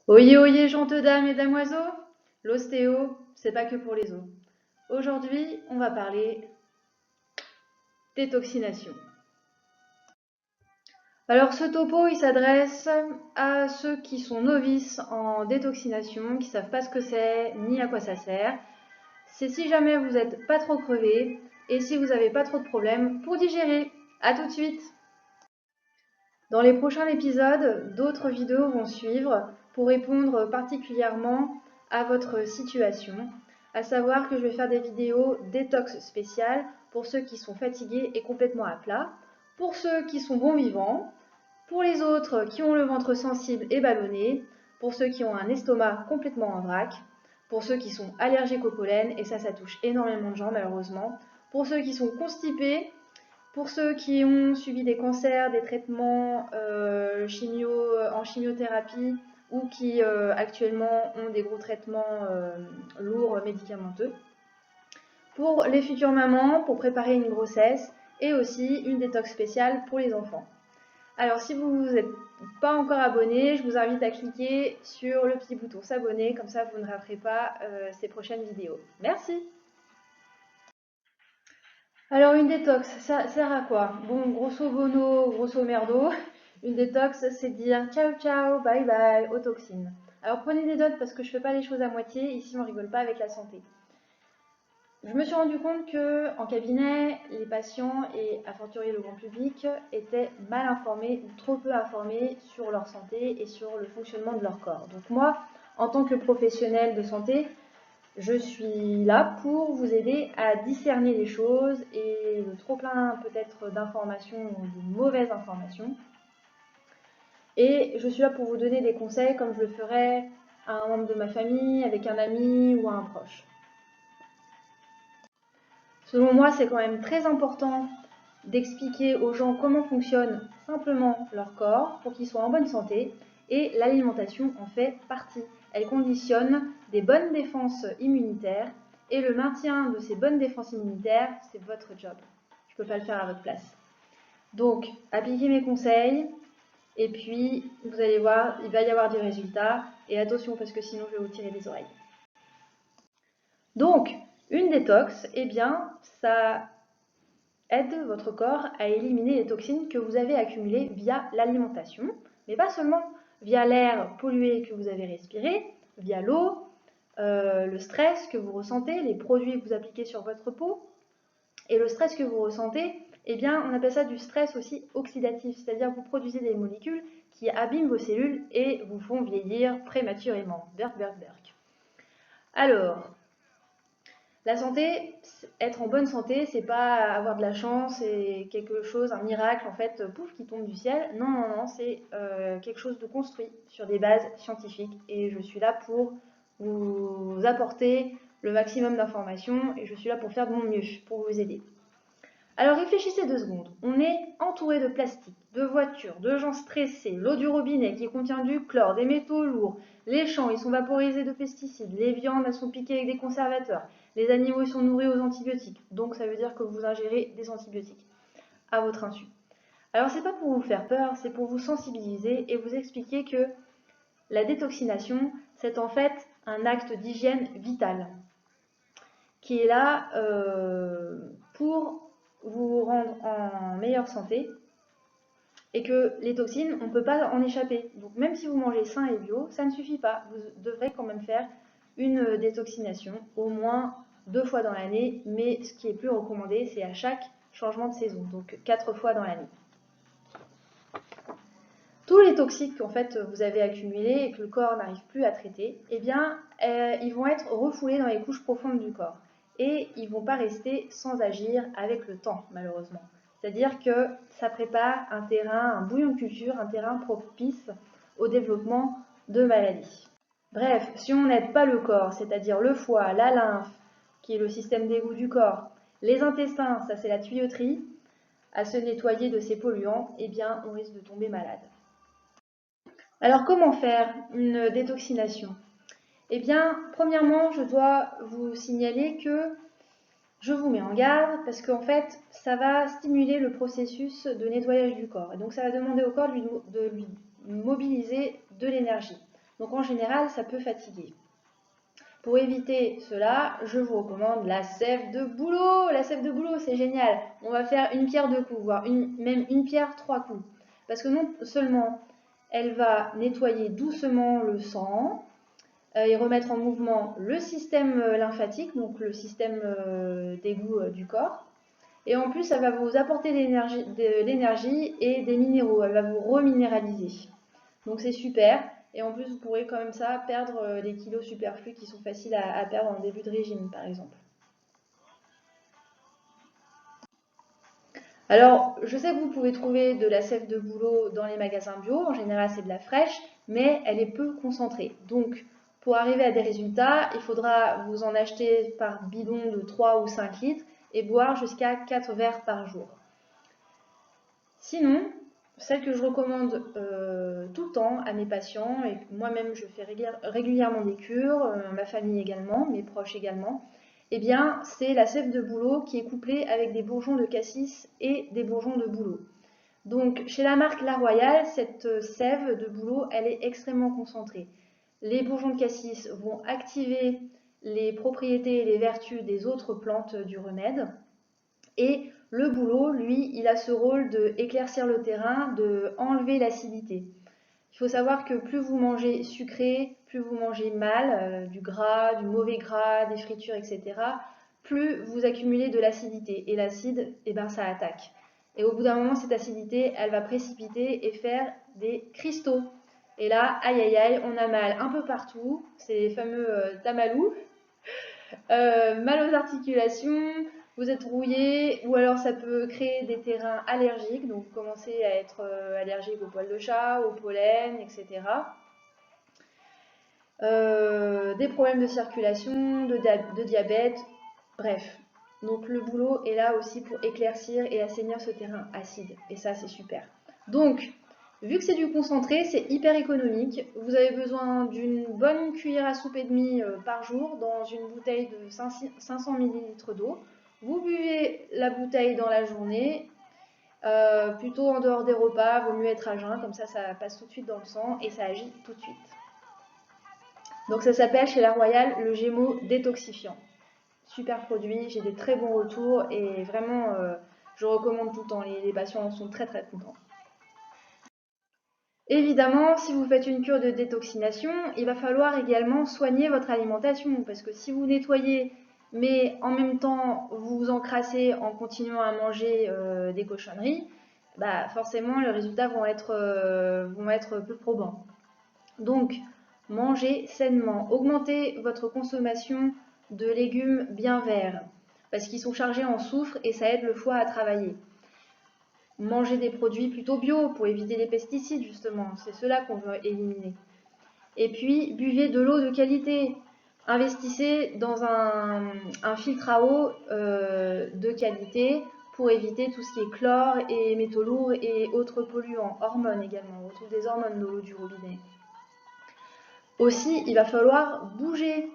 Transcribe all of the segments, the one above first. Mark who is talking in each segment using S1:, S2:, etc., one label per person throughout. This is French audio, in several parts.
S1: Oyez, oyez, gentes dames et damoiseaux, l'ostéo, c'est pas que pour les os. Aujourd'hui, on va parler détoxination. Alors ce topo, il s'adresse à ceux qui sont novices en détoxination, qui savent pas ce que c'est, ni à quoi ça sert. C'est si jamais vous n'êtes pas trop crevé et si vous n'avez pas trop de problèmes pour digérer. À tout de suite. Dans les prochains épisodes, d'autres vidéos vont suivre pour répondre particulièrement à votre situation, à savoir que je vais faire des vidéos détox spéciales pour ceux qui sont fatigués et complètement à plat, pour ceux qui sont bons vivants, pour les autres qui ont le ventre sensible et ballonné, pour ceux qui ont un estomac complètement en vrac, pour ceux qui sont allergiques au pollen, et ça touche énormément de gens malheureusement, pour ceux qui sont constipés, pour ceux qui ont subi des cancers, des traitements en chimiothérapie ou qui actuellement ont des gros traitements lourds médicamenteux. Pour les futures mamans, pour préparer une grossesse et aussi une détox spéciale pour les enfants. Alors si vous n'êtes pas encore abonné, je vous invite à cliquer sur le petit bouton s'abonner, comme ça vous ne raterez pas ces prochaines vidéos. Merci! Alors une détox, ça sert à quoi? Bon, grosso modo, grosso merdo, une détox, c'est dire ciao ciao, bye bye aux toxines. Alors prenez des notes parce que je fais pas les choses à moitié, ici on rigole pas avec la santé. Je me suis rendu compte que en cabinet, les patients et a fortiori le grand public étaient mal informés ou trop peu informés sur leur santé et sur le fonctionnement de leur corps. Donc moi, en tant que professionnelle de santé, je suis là pour vous aider à discerner les choses et le trop-plein peut-être d'informations ou de mauvaises informations. Et je suis là pour vous donner des conseils comme je le ferais à un membre de ma famille, avec un ami ou à un proche. Selon moi, c'est quand même très important d'expliquer aux gens comment fonctionne simplement leur corps pour qu'ils soient en bonne santé, et l'alimentation en fait partie. Elle conditionne des bonnes défenses immunitaires et le maintien de ces bonnes défenses immunitaires, c'est votre job. Je ne peux pas le faire à votre place. Donc, appliquez mes conseils et puis vous allez voir, il va y avoir des résultats. Et attention parce que sinon je vais vous tirer les oreilles. Donc, une détox, eh bien, ça aide votre corps à éliminer les toxines que vous avez accumulées via l'alimentation, mais pas seulement via l'air pollué que vous avez respiré, via l'eau, le stress que vous ressentez, les produits que vous appliquez sur votre peau. Et le stress que vous ressentez, eh bien, on appelle ça du stress aussi oxydatif, c'est-à-dire que vous produisez des molécules qui abîment vos cellules et vous font vieillir prématurément. Berk, berk, berk. Alors, la santé, être en bonne santé, c'est pas avoir de la chance et quelque chose, un miracle en fait, pouf, qui tombe du ciel. Non, non, non, c'est quelque chose de construit sur des bases scientifiques. Et je suis là pour vous apporter le maximum d'informations et je suis là pour faire de mon mieux, pour vous aider. Alors réfléchissez 2 secondes. On est entouré de plastique, de voitures, de gens stressés, l'eau du robinet qui contient du chlore, des métaux lourds, les champs ils sont vaporisés de pesticides, les viandes elles sont piquées avec des conservateurs, les animaux ils sont nourris aux antibiotiques. Donc ça veut dire que vous ingérez des antibiotiques à votre insu. Alors c'est pas pour vous faire peur, c'est pour vous sensibiliser et vous expliquer que la détoxination c'est en fait un acte d'hygiène vital qui est là pour vous rendre en meilleure santé et que les toxines, on ne peut pas en échapper. Donc même si vous mangez sain et bio, ça ne suffit pas. Vous devrez quand même faire une détoxination au moins 2 fois dans l'année, mais ce qui est plus recommandé, c'est à chaque changement de saison, donc 4 fois dans l'année. Tous les toxiques qu'en fait vous avez accumulés et que le corps n'arrive plus à traiter, eh bien, ils vont être refoulés dans les couches profondes du corps. Et ils ne vont pas rester sans agir avec le temps, malheureusement. C'est-à-dire que ça prépare un terrain, un bouillon de culture, un terrain propice au développement de maladies. Bref, si on n'aide pas le corps, c'est-à-dire le foie, la lymphe, qui est le système d'égout du corps, les intestins, ça c'est la tuyauterie, à se nettoyer de ces polluants, eh bien on risque de tomber malade. Alors comment faire une détoxination? Eh bien, premièrement, je dois vous signaler que je vous mets en garde parce qu'en fait, ça va stimuler le processus de nettoyage du corps. Et donc, ça va demander au corps de lui mobiliser de l'énergie. Donc en général, ça peut fatiguer. Pour éviter cela, je vous recommande la sève de bouleau. La sève de bouleau, c'est génial. On va faire une pierre 2 coups, voire même une pierre 3 coups. Parce que non seulement elle va nettoyer doucement le sang et remettre en mouvement le système lymphatique, donc le système d'égout du corps. Et en plus, elle va vous apporter de l'énergie et des minéraux. Elle va vous reminéraliser. Donc c'est super. Et en plus, vous pourrez comme ça perdre les kilos superflus qui sont faciles à perdre en début de régime, par exemple. Alors, je sais que vous pouvez trouver de la sève de bouleau dans les magasins bio. En général, c'est de la fraîche, mais elle est peu concentrée. Donc, pour arriver à des résultats, il faudra vous en acheter par bidon de 3 ou 5 litres et boire jusqu'à 4 verres par jour. Sinon, celle que je recommande tout le temps à mes patients, et moi-même je fais régulièrement des cures, ma famille également, mes proches également, eh bien c'est la sève de bouleau qui est couplée avec des bourgeons de cassis et des bourgeons de bouleau. Donc chez la marque La Royale, cette sève de bouleau, elle est extrêmement concentrée. Les bourgeons de cassis vont activer les propriétés et les vertus des autres plantes du remède, et le bouleau, lui, il a ce rôle d'éclaircir le terrain, de enlever l'acidité. Il faut savoir que plus vous mangez sucré, plus vous mangez mal, du gras, du mauvais gras, des fritures, etc., plus vous accumulez de l'acidité. Et l'acide, eh ben, ça attaque. Et au bout d'un moment, cette acidité, elle va précipiter et faire des cristaux. Et là, aïe aïe aïe, on a mal un peu partout. C'est les fameux tamalous. Mal aux articulations, vous êtes rouillé, ou alors ça peut créer des terrains allergiques, donc vous commencez à être allergique aux poils de chat, au pollen, etc. Des problèmes de circulation, de diabète, bref. Donc le boulot est là aussi pour éclaircir et assainir ce terrain acide, et ça c'est super. Donc, vu que c'est du concentré, c'est hyper économique. Vous avez besoin d'une bonne cuillère à soupe et demie par jour dans une bouteille de 500 ml d'eau. Vous buvez la bouteille dans la journée, plutôt en dehors des repas, vaut mieux être à jeun, comme ça passe tout de suite dans le sang et ça agit tout de suite. Donc ça s'appelle chez La Royale le Gémeaux détoxifiant. Super produit, j'ai des très bons retours et vraiment je recommande tout le temps, les patients en sont très très contents. Évidemment, si vous faites une cure de détoxination, il va falloir également soigner votre alimentation parce que si vous nettoyez mais en même temps vous vous encrassez en continuant à manger des cochonneries, bah forcément les résultats vont être peu probants. Donc, mangez sainement, augmentez votre consommation de légumes bien verts parce qu'ils sont chargés en soufre et ça aide le foie à travailler. Mangez des produits plutôt bio pour éviter les pesticides justement, c'est cela qu'on veut éliminer. Et puis buvez de l'eau de qualité, investissez dans un filtre à eau de qualité pour éviter tout ce qui est chlore et métaux lourds et autres polluants, hormones également, on retrouve des hormones dans l'eau du robinet. Aussi, il va falloir bouger,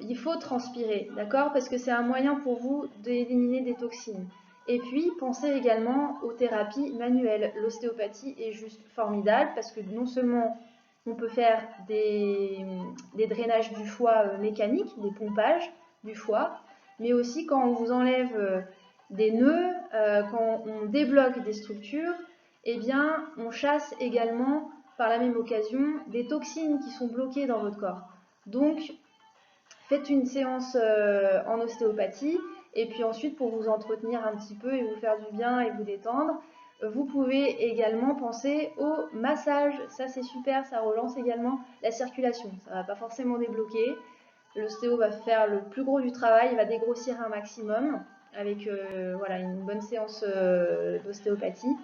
S1: il faut transpirer, d'accord? Parce que c'est un moyen pour vous d'éliminer des toxines. Et puis, pensez également aux thérapies manuelles. L'ostéopathie est juste formidable parce que non seulement on peut faire des drainages du foie mécaniques, des pompages du foie, mais aussi quand on vous enlève des nœuds, quand on débloque des structures, eh bien, on chasse également par la même occasion des toxines qui sont bloquées dans votre corps. Donc, faites une séance en ostéopathie et puis ensuite pour vous entretenir un petit peu et vous faire du bien et vous détendre, vous pouvez également penser au massage. Ça c'est super, ça relance également la circulation. Ça ne va pas forcément débloquer. L'ostéo va faire le plus gros du travail, il va dégrossir un maximum avec voilà, une bonne séance d'ostéopathie.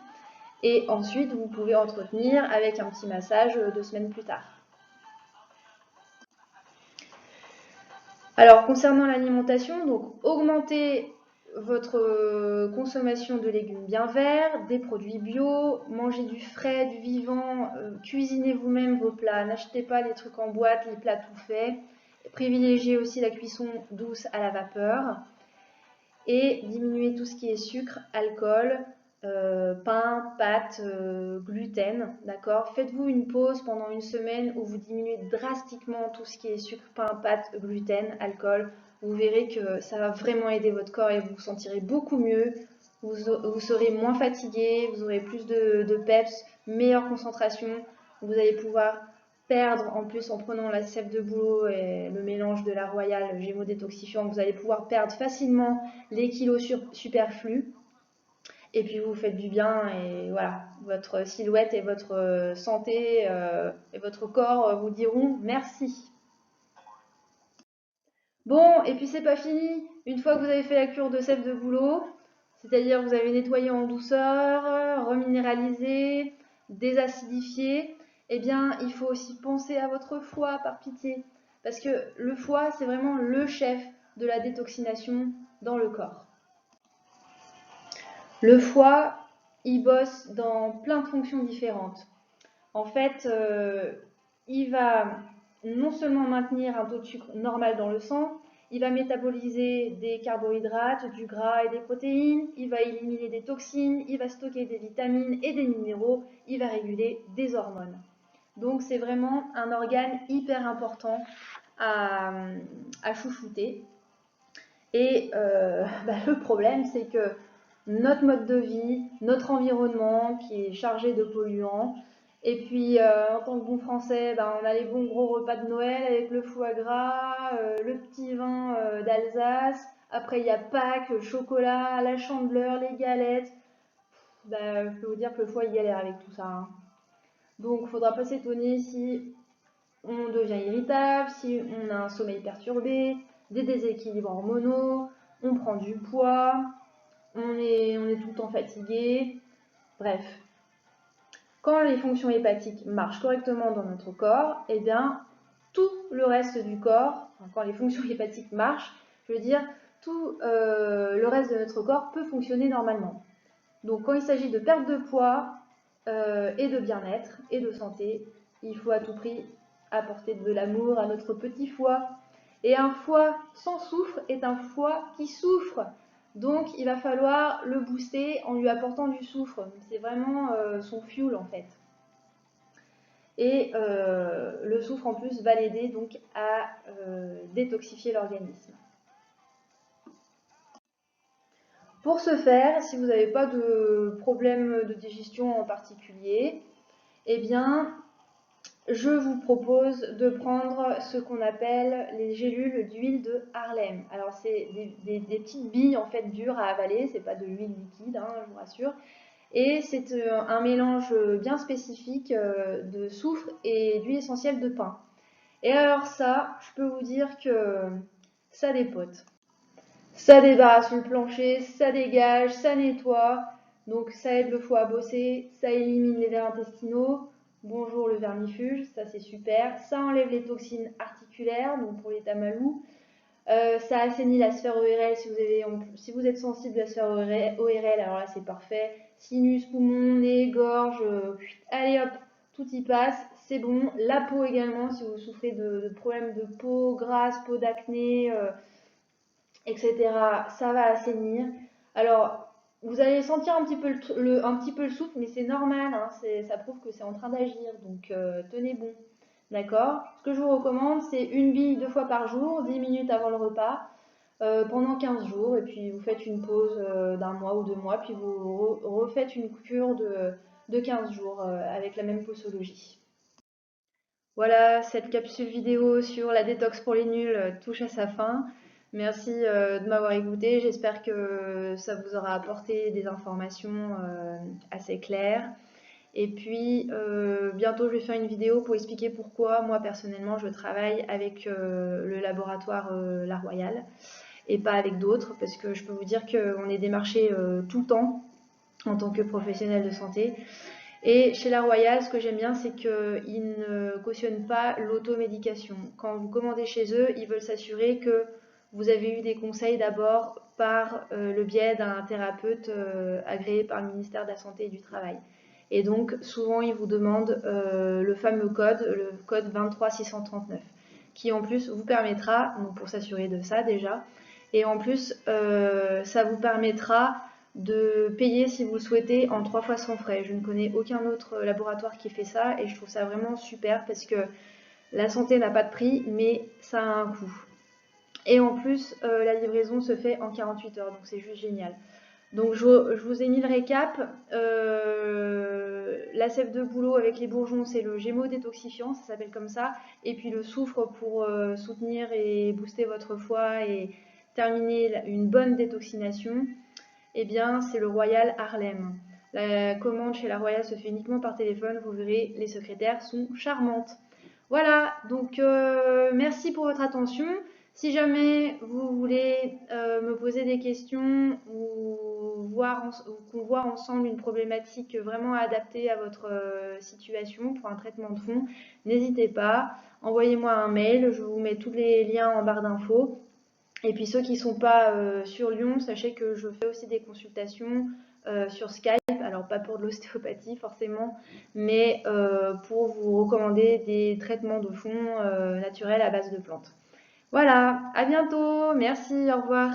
S1: Et ensuite, vous pouvez entretenir avec un petit massage 2 semaines plus tard. Alors, concernant l'alimentation, donc augmentez votre consommation de légumes bien verts, des produits bio, mangez du frais, du vivant, cuisinez vous-même vos plats, n'achetez pas les trucs en boîte, les plats tout faits. Privilégiez aussi la cuisson douce à la vapeur et diminuez tout ce qui est sucre, alcool, pain, pâtes, gluten, d'accord? Faites-vous une pause pendant une semaine où vous diminuez drastiquement tout ce qui est sucre, pain, pâtes, gluten, alcool. Vous verrez que ça va vraiment aider votre corps et vous vous sentirez beaucoup mieux. Vous serez moins fatigué, vous aurez plus de peps, meilleure concentration. Vous allez pouvoir perdre, en plus en prenant la sève de bouleau et le mélange de la Royale Gémeaux détoxifiant, vous allez pouvoir perdre facilement les kilos superflus. Et puis vous faites du bien et voilà, votre silhouette et votre santé et votre corps vous diront merci. Bon, et puis c'est pas fini. Une fois que vous avez fait la cure de sève de bouleau, c'est-à-dire vous avez nettoyé en douceur, reminéralisé, désacidifié, eh bien il faut aussi penser à votre foie par pitié. Parce que le foie, c'est vraiment le chef de la détoxination dans le corps. Le foie, il bosse dans plein de fonctions différentes. En fait, il va non seulement maintenir un taux de sucre normal dans le sang, il va métaboliser des carbohydrates, du gras et des protéines, il va éliminer des toxines, il va stocker des vitamines et des minéraux, il va réguler des hormones. Donc c'est vraiment un organe hyper important à chouchouter. Et le problème, c'est que notre mode de vie, notre environnement qui est chargé de polluants, et puis en tant que bon français, on a les bons gros repas de Noël avec le foie gras, le petit vin d'Alsace, après il y a Pâques, le chocolat, la chandeleur, les galettes. Je peux vous dire que le foie il galère avec tout ça, hein. Donc il ne faudra pas s'étonner si on devient irritable, si on a un sommeil perturbé, des déséquilibres hormonaux, on prend du poids, on est tout le temps fatigué. Bref, quand les fonctions hépatiques marchent correctement dans notre corps, eh bien, tout le reste du corps, quand les fonctions hépatiques marchent, je veux dire, tout le reste de notre corps peut fonctionner normalement. Donc, quand il s'agit de perte de poids et de bien-être et de santé, il faut à tout prix apporter de l'amour à notre petit foie. Et un foie sans soufre est un foie qui souffre. Donc il va falloir le booster en lui apportant du soufre. C'est vraiment son fuel en fait. Et le soufre en plus va l'aider donc à détoxifier l'organisme. Pour ce faire, si vous n'avez pas de problème de digestion en particulier, eh bien, je vous propose de prendre ce qu'on appelle les gélules d'huile de Harlem. Alors c'est des petites billes en fait dures à avaler, c'est pas de l'huile liquide, hein, je vous rassure. Et c'est un mélange bien spécifique de soufre et d'huile essentielle de pin. Et alors ça, je peux vous dire que ça dépote. Ça débarrasse le plancher, ça dégage, ça nettoie. Donc ça aide le foie à bosser, ça élimine les vers intestinaux. Bonjour le vermifuge, ça c'est super. Ça enlève les toxines articulaires, donc pour les tamalous. Ça assainit la sphère ORL si vous êtes sensible à la sphère ORL, alors là c'est parfait. Sinus, poumon, nez, gorge, allez hop, tout y passe, c'est bon. La peau également, si vous souffrez de problèmes de peau grasse, peau d'acné, etc., ça va assainir. Alors, vous allez sentir un petit peu le souffle, mais c'est normal, hein, ça prouve que c'est en train d'agir, donc tenez bon. D'accord? Ce que je vous recommande, c'est une bille 2 fois par jour, 10 minutes avant le repas, pendant 15 jours, et puis vous faites une pause d'un mois ou 2 mois, puis vous refaites une cure de 15 jours avec la même posologie. Voilà, cette capsule vidéo sur la détox pour les nuls touche à sa fin. Merci de m'avoir écouté. J'espère que ça vous aura apporté des informations assez claires. Et puis, bientôt, je vais faire une vidéo pour expliquer pourquoi, moi, personnellement, je travaille avec le laboratoire La Royale et pas avec d'autres, parce que je peux vous dire qu'on est démarché tout le temps en tant que professionnel de santé. Et chez La Royale, ce que j'aime bien, c'est qu'ils ne cautionnent pas l'automédication. Quand vous commandez chez eux, ils veulent s'assurer que vous avez eu des conseils d'abord par le biais d'un thérapeute agréé par le ministère de la Santé et du Travail. Et donc, souvent, ils vous demandent le fameux code, le code 23639, qui en plus vous permettra, donc pour s'assurer de ça déjà, et en plus, ça vous permettra de payer si vous le souhaitez en 3 fois sans frais. Je ne connais aucun autre laboratoire qui fait ça et je trouve ça vraiment super parce que la santé n'a pas de prix, mais ça a un coût. Et en plus, la livraison se fait en 48 heures, donc c'est juste génial. Donc je vous ai mis le récap. La sève de bouleau avec les bourgeons, c'est le Gémeaux détoxifiant, ça s'appelle comme ça. Et puis le soufre pour soutenir et booster votre foie et terminer une bonne détoxination, eh bien c'est le Royal Harlem. La commande chez la Royal se fait uniquement par téléphone, vous verrez, les secrétaires sont charmantes. Voilà, donc merci pour votre attention. Si jamais vous voulez me poser des questions ou qu'on voit ensemble une problématique vraiment adaptée à votre situation pour un traitement de fond, n'hésitez pas, envoyez-moi un mail, je vous mets tous les liens en barre d'infos. Et puis ceux qui ne sont pas sur Lyon, sachez que je fais aussi des consultations sur Skype, alors pas pour de l'ostéopathie forcément, mais pour vous recommander des traitements de fond naturels à base de plantes. Voilà, à bientôt, merci, au revoir.